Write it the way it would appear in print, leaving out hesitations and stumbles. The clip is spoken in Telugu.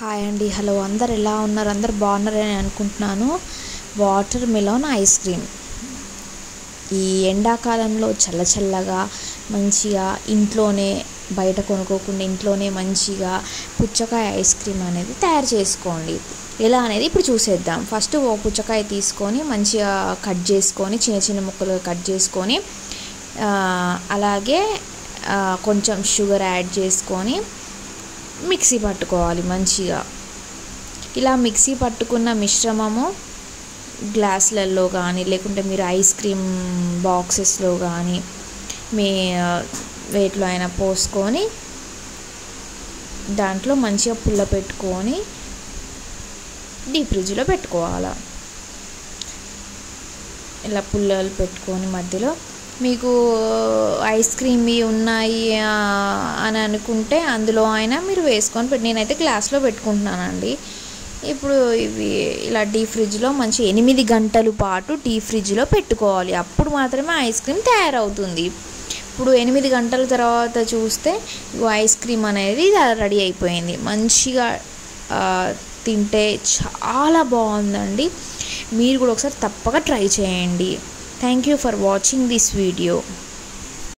హాయ్ అండి, హలో, అందరు ఎలా ఉన్నారు? అందరు బాగున్నారని అనుకుంటున్నాను. వాటర్ మిలన్ ఐస్ క్రీమ్ ఈ ఎండాకాలంలో చల్లగా మంచిగా ఇంట్లోనే, బయట కొనుక్కోకుండా ఇంట్లోనే మంచిగా పుచ్చకాయ ఐస్ క్రీమ్ అనేది తయారు చేసుకోండి. ఎలా అనేది ఇప్పుడు చూసేద్దాం. ఫస్ట్ ఓ పుచ్చకాయ తీసుకొని మంచిగా కట్ చేసుకొని చిన్న చిన్న ముక్కలుగా కట్ చేసుకొని అలాగే కొంచెం షుగర్ యాడ్ చేసుకొని మిక్సీ పట్టుకోవాలి మంచిగా. ఇలా మిక్సీ పట్టుకున్న మిశ్రమము గ్లాసులలో కానీ లేకుంటే మీరు ఐస్ క్రీమ్ బాక్సెస్లో కానీ మీ వేటిలో అయినా పోసుకొని దాంట్లో మంచిగా పుల్ల పెట్టుకొని డీప్ ఫ్రిడ్జ్లో పెట్టుకోవాలి. ఇలా పుల్లలు పెట్టుకొని మధ్యలో మీకు ఐస్ క్రీమ్వి ఉన్నాయి అని అనుకుంటే అందులో అయినా మీరు వేసుకొని నేనైతే గ్లాస్లో పెట్టుకుంటున్నానండి. ఇప్పుడు ఇవి ఇలా డీప్ ఫ్రిడ్జ్లో మంచి 8 గంటల పాటు డీప్ ఫ్రిడ్జ్లో పెట్టుకోవాలి. అప్పుడు మాత్రమే ఐస్ క్రీమ్ తయారవుతుంది. ఇప్పుడు 8 గంటల తర్వాత చూస్తే ఐస్ క్రీమ్ అనేది రెడీ అయిపోయింది. మంచిగా తింటే చాలా బాగుందండి. మీరు కూడా ఒకసారి తప్పక ట్రై చేయండి. Thank you for watching this video.